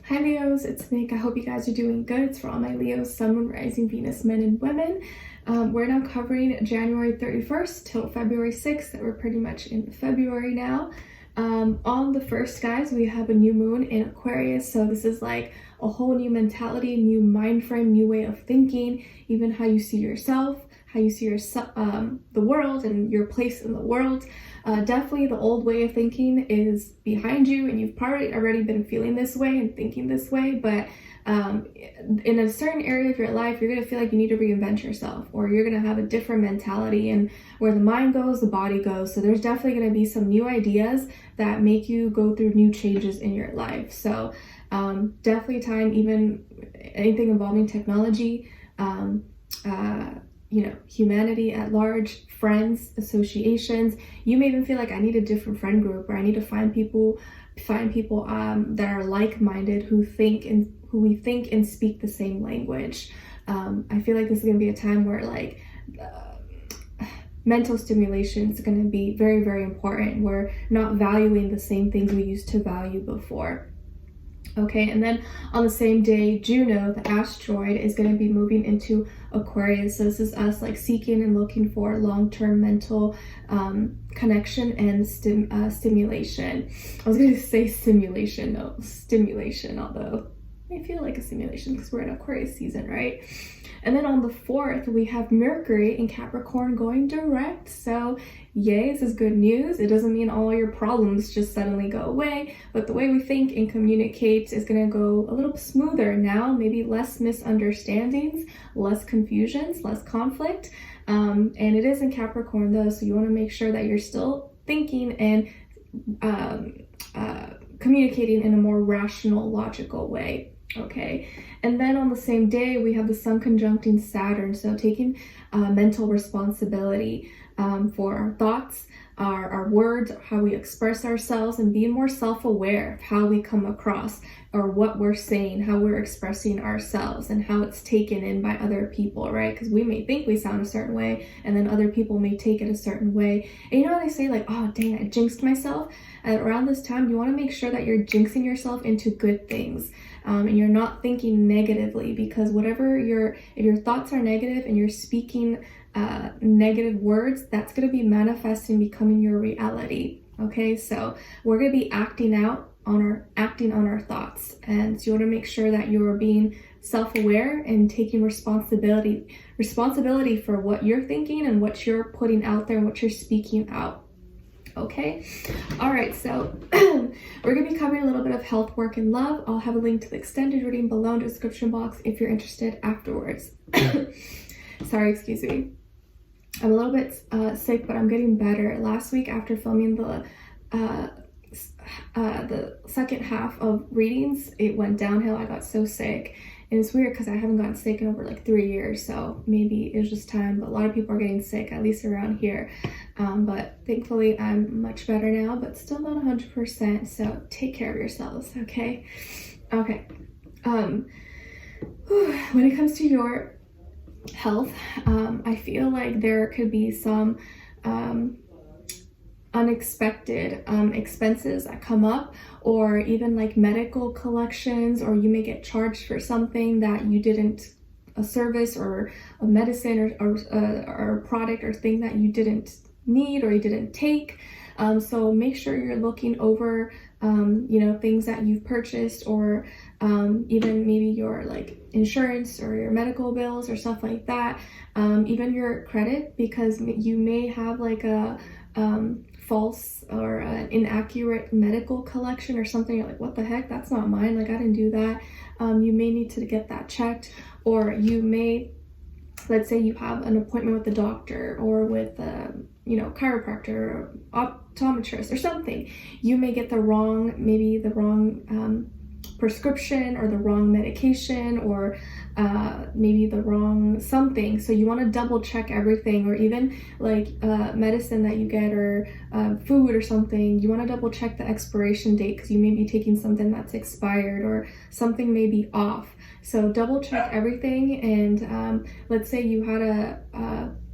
Hi Leos, it's Nick. I hope you guys are doing good. It's for all my Leos, Sun, Moon, Rising, Venus, men and women. We're now covering January 31st till February 6th. We're pretty much in February now. On the 1st, guys, we have a new moon in Aquarius. So this is like a whole new mentality, new mind frame, new way of thinking, even how you see yourself, how you see the world and your place in the world. Definitely the old way of thinking is behind you, and you've probably already been feeling this way and thinking this way, but in a certain area of your life, you're going to feel like you need to reinvent yourself, or you're going to have a different mentality, and where the mind goes, the body goes. So there's definitely going to be some new ideas that make you go through new changes in your life. So definitely time, even anything involving technology, humanity at large, friends, associations. You may even feel like I need a different friend group, or I need to find people that are like-minded, who we think and speak the same language. I feel like this is going to be a time where mental stimulation is going to be very, very important. We're not valuing the same things we used to value before. Okay, and then on the same day, Juno, the asteroid, is going to be moving into Aquarius. So this is us like seeking and looking for long-term mental connection and stimulation. I was going to say simulation, no, stimulation, although I feel like a simulation because we're in Aquarius season, right? And then on the 4th, we have Mercury in Capricorn going direct. So yay, this is good news. It doesn't mean all your problems just suddenly go away, but the way we think and communicate is going to go a little smoother now, maybe less misunderstandings, less confusions, less conflict. And it is in Capricorn though, so you want to make sure that you're still thinking and communicating in a more rational, logical way. Okay, and then on the same day, we have the Sun conjuncting Saturn, so taking mental responsibility for our thoughts, our words, how we express ourselves, and being more self-aware of how we come across, or what we're saying, how we're expressing ourselves, and how it's taken in by other people, right? Because we may think we sound a certain way, and then other people may take it a certain way. And you know how they say, like, oh dang, I jinxed myself? Around this time, you want to make sure that you're jinxing yourself into good things. And you're not thinking negatively, because if your thoughts are negative and you're speaking negative words, that's going to be manifesting, becoming your reality. Okay, so we're going to be acting on our thoughts, and so you want to make sure that you're being self-aware and taking responsibility for what you're thinking and what you're putting out there and what you're speaking out. Okay, all right, so we're going to be covering a little bit of health, work, and love. I'll have a link to the extended reading below in the description box if you're interested afterwards. Sorry, excuse me. I'm a little bit sick, but I'm getting better. Last week, after filming the second half of readings, it went downhill. I got so sick. And it's weird because I haven't gotten sick in over like 3 years, so maybe it's just time. But a lot of people are getting sick, at least around here. But thankfully, I'm much better now, but still not 100%. So take care of yourselves, okay? Okay. When it comes to your health, I feel like there could be some unexpected expenses that come up, or even like medical collections, or you may get charged for something that you didn't, a service or a medicine or a product or thing that you didn't need or you didn't take. So make sure you're looking over things that you've purchased, or even maybe your like insurance or your medical bills or stuff like that, even your credit, because you may have like a false or an inaccurate medical collection or something. You're like, what the heck, that's not mine, like I didn't do that. You may need to get that checked, or you may, let's say you have an appointment with the doctor or with chiropractor or optometrist or something. You may get the wrong prescription or the wrong medication, or maybe the wrong something. So you want to double check everything, or even like medicine that you get, or food or something. You want to double check the expiration date, because you may be taking something that's expired, or something may be off. So double check everything. And let's say you had a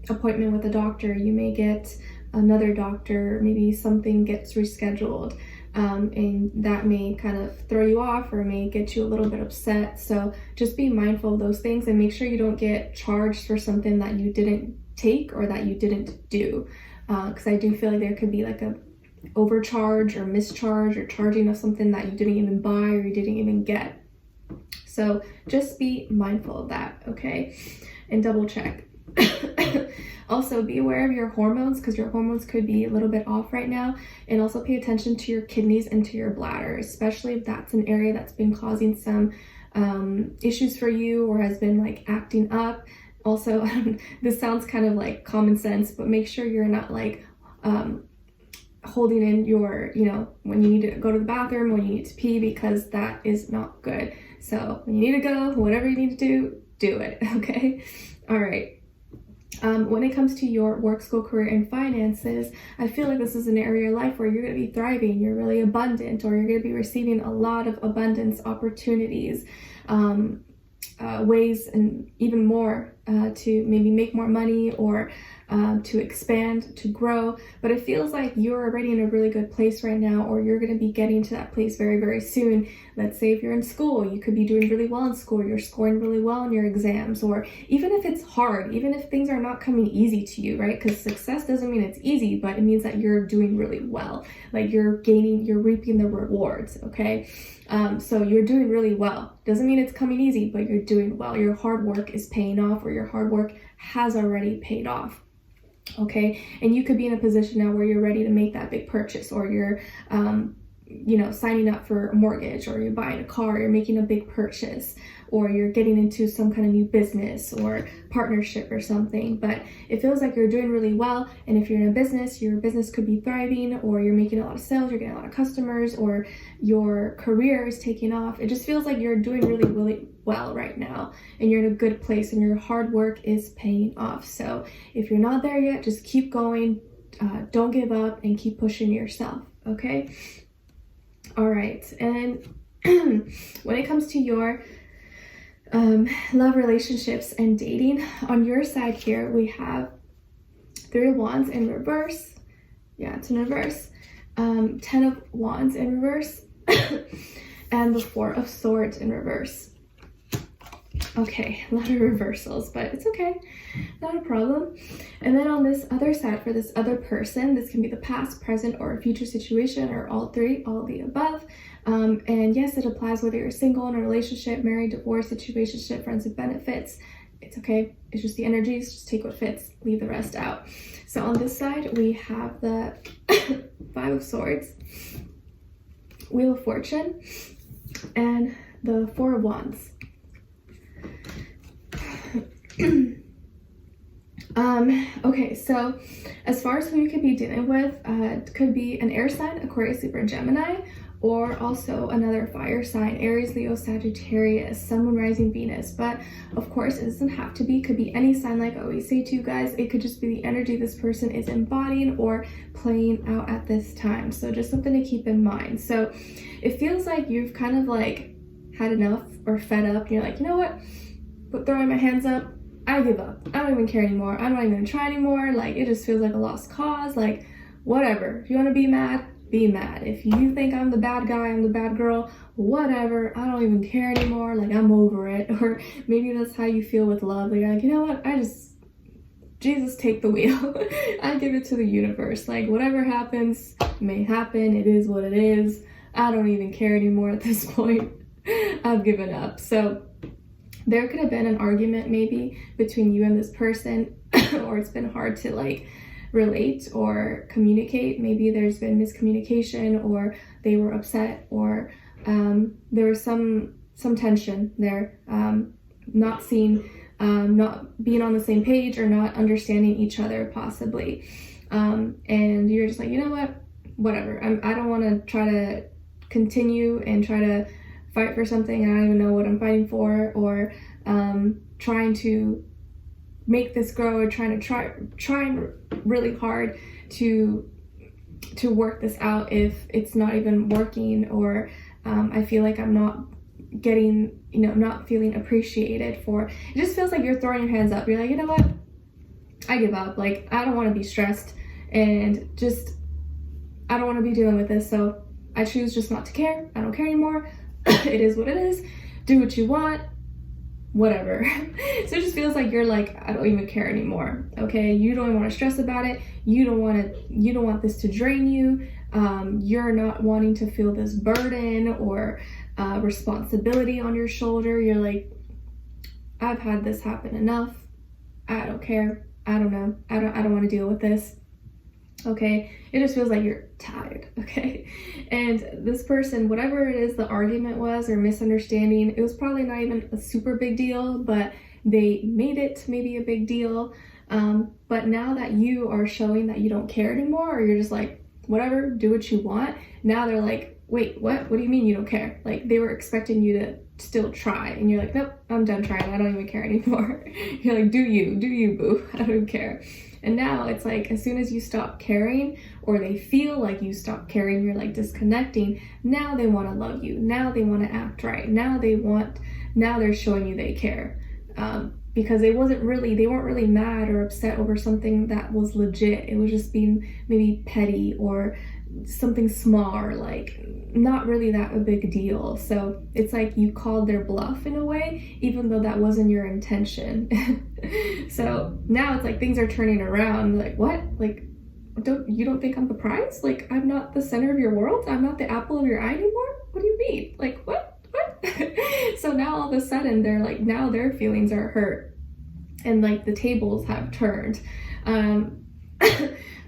appointment with a doctor, you may get another doctor, maybe something gets rescheduled. and that may kind of throw you off or may get you a little bit upset. So just be mindful of those things and make sure you don't get charged for something that you didn't take or that you didn't do, because I do feel like there could be like a overcharge or mischarge or charging of something that you didn't even buy or you didn't even get. So just be mindful of that, okay? And double check. Also, be aware of your hormones, because your hormones could be a little bit off right now. And also pay attention to your kidneys and to your bladder, especially if that's an area that's been causing some issues for you or has been like acting up. Also, this sounds kind of like common sense, but make sure you're not like holding in your, when you need to go to the bathroom, when you need to pee, because that is not good. So when you need to go, whatever you need to do it, okay? All right. When it comes to your work, school, career, and finances, I feel like this is an area of life where you're going to be thriving, you're really abundant, or you're going to be receiving a lot of abundance opportunities, ways and even more to maybe make more money or to expand, to grow. But it feels like you're already in a really good place right now, or you're going to be getting to that place very, very soon. Let's say if you're in school, you could be doing really well in school, you're scoring really well in your exams, or even if it's hard, even if things are not coming easy to you, right? Because success doesn't mean it's easy, but it means that you're doing really well. Like you're reaping the rewards, okay? So you're doing really well. Doesn't mean it's coming easy, but you're doing well. Your hard work is paying off, or your hard work has already paid off. Okay, and you could be in a position now where you're ready to make that big purchase, or you're signing up for a mortgage, or you're buying a car, you're making a big purchase, or you're getting into some kind of new business or partnership or something. But it feels like you're doing really well. And if you're in a business, your business could be thriving, or you're making a lot of sales, you're getting a lot of customers, or your career is taking off. It just feels like you're doing really, really well right now, and you're in a good place, and your hard work is paying off. So if you're not there yet, just keep going. Don't give up, and keep pushing yourself, okay? All right, and when it comes to your love, relationships, and dating, on your side here, we have 3 of Wands in reverse. Yeah, it's in reverse. 10 of Wands in reverse. And the 4 of Swords in reverse. Okay, a lot of reversals, but it's okay. Not a problem. And then on this other side, for this other person, this can be the past, present, or a future situation, or all 3, all of the above. And yes, it applies whether you're single, in a relationship, married, divorced, situationship, friends with benefits. It's okay. It's just the energies. Just take what fits, leave the rest out. So on this side, we have the 5 of Swords, Wheel of Fortune, and the 4 of Wands. Okay, so as far as who you could be dealing with, it could be an air sign, Aquarius, Libra, Gemini, or also another fire sign, Aries, Leo, Sagittarius, Sun, Moon, Rising, Venus. But of course, it doesn't have to be. Could be any sign, like I always say to you guys. It could just be the energy this person is embodying or playing out at this time. So just something to keep in mind. So it feels like you've kind of like had enough or fed up. And you're like, you know what? But throwing my hands up, I give up. I don't even care anymore. I'm not even gonna try anymore. Like, it just feels like a lost cause. Like, whatever. If you want to be mad, be mad. If you think I'm the bad guy, I'm the bad girl, whatever. I don't even care anymore. Like, I'm over it. Or maybe that's how you feel with love. Like, you're like, you know what? Jesus, take the wheel. I give it to the universe. Like, whatever happens may happen. It is what it is. I don't even care anymore at this point. I've given up. So there could have been an argument maybe between you and this person, or it's been hard to like relate or communicate. Maybe there's been miscommunication, or they were upset, or there was some tension there, not being on the same page, or not understanding each other possibly. And you're just like, you know what, whatever. I don't want to try to continue and try to fight for something and I don't even know what I'm fighting for, or trying to make this grow, or trying really hard to work this out if it's not even working, or I feel like I'm not getting, not feeling appreciated for. It just feels like you're throwing your hands up. You're like, you know what, I give up. Like, I don't want to be stressed, and just I don't want to be dealing with this, so I choose just not to care. I don't care anymore. It is what it is. Do what you want, whatever. So it just feels like you're like, I don't even care anymore. Okay, you don't even want to stress about it. You don't want this to drain you. You're not wanting to feel this burden or responsibility on your shoulder. You're like, I've had this happen enough. I don't care. I don't know. I don't want to deal with this. Okay, it just feels like you're tired. Okay, and this person, whatever it is the argument was or misunderstanding, it was probably not even a super big deal, but they made it maybe a big deal. But now that you are showing that you don't care anymore, or you're just like, whatever, do what you want, now they're like, wait, what do you mean you don't care? Like, they were expecting you to still try, and you're like, nope, I'm done trying, I don't even care anymore. You're like, do you boo, I don't care. And now it's like, as soon as you stop caring, or they feel like you stop caring, you're like disconnecting, now they want to love you, now they want to act right, now they're showing you they care. Because they weren't really mad or upset over something that was legit. It was just being maybe petty or something small, or like not really that a big deal. So it's like you called their bluff in a way, even though that wasn't your intention. So now it's like things are turning around. Like, what? Like, you don't think I'm the prize? Like, I'm not the center of your world? I'm not the apple of your eye anymore? What do you mean? Like, what? So now all of a sudden they're like, now their feelings are hurt, and like the tables have turned. I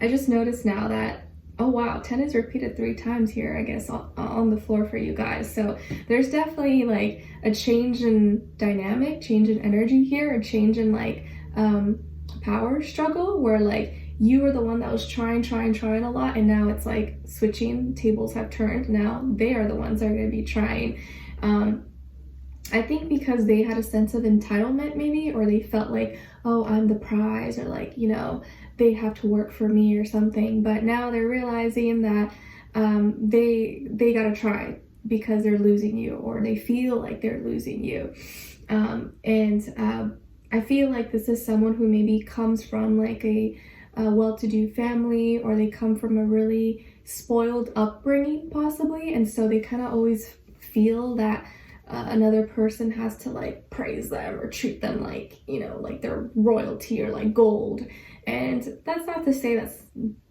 just noticed now that, oh wow, 10 is repeated 3 times here, I guess, on the floor for you guys. So there's definitely like a change in dynamic, change in energy here, a change in like power struggle, where like you were the one that was trying a lot, and now it's like switching, tables have turned. Now they are the ones that are going to be trying. I think because they had a sense of entitlement maybe, or they felt like, oh, I'm the prize, or like, you know, they have to work for me or something. But now they're realizing that they gotta try because they're losing you, or they feel like they're losing you. I feel like this is someone who maybe comes from like a well-to-do family, or they come from a really spoiled upbringing possibly, and so they kind of always feel that another person has to like praise them or treat them like, you know, like they're royalty or like gold. And that's not to say that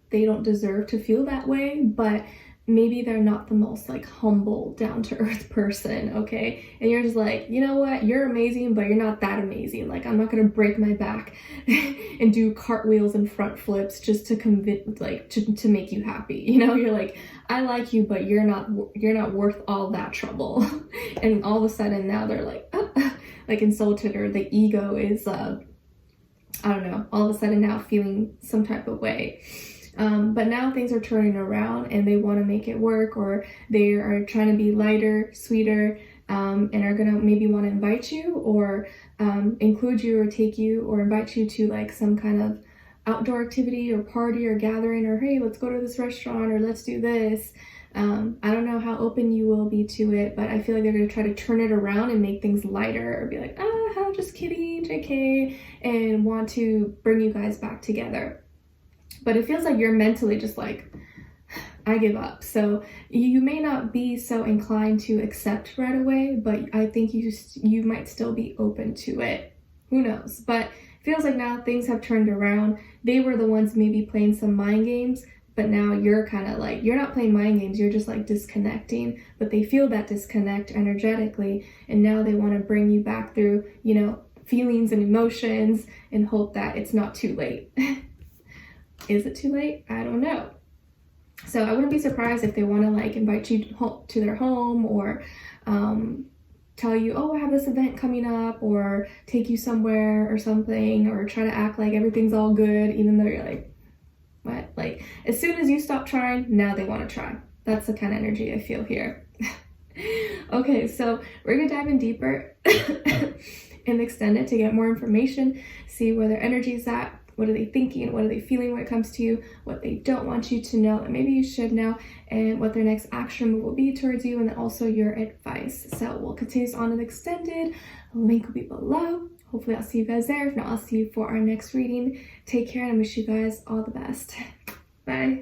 they don't deserve to feel that way, but maybe they're not the most like humble, down-to-earth person. Okay, and you're just like, you know what, you're amazing, but you're not that amazing. Like, I'm not gonna break my back and do cartwheels and front flips just to convince, like, to make you happy. You know, you're like, I like you, but you're not worth all that trouble. And all of a sudden now they're like, like insulted, or the ego is I don't know, all of a sudden now feeling some type of way. But now things are turning around, and they want to make it work, or they are trying to be lighter, sweeter, and are gonna maybe want to invite you, or include you, or take you, or invite you to like some kind of outdoor activity or party or gathering, or hey, let's go to this restaurant, or let's do this. I don't know how open you will be to it, but I feel like they're going to try to turn it around and make things lighter, or be like, just kidding, JK, and want to bring you guys back together. But it feels like you're mentally just like, I give up. So you may not be so inclined to accept right away, but I think you might still be open to it. Who knows? But it feels like now things have turned around. They were the ones maybe playing some mind games, but now you're kind of like, you're not playing mind games, you're just like disconnecting, but they feel that disconnect energetically, and now they want to bring you back through, you know, feelings and emotions, and hope that it's not too late. Is it too late? I don't know. So I wouldn't be surprised if they want to like invite you to their home, or tell you, oh, I have this event coming up, or take you somewhere or something, or try to act like everything's all good, even though you're like, what? Like, as soon as you stop trying, now they want to try. That's the kind of energy I feel here. Okay, so we're gonna dive in deeper and extend it to get more information, see where their energy is at, what are they thinking, what are they feeling when it comes to you, what they don't want you to know, and maybe you should know, and what their next action move will be towards you, and then also your advice. So we'll continue on and extended. Link will be below. Hopefully I'll see you guys there. If not, I'll see you for our next reading. Take care, and I wish you guys all the best. Bye.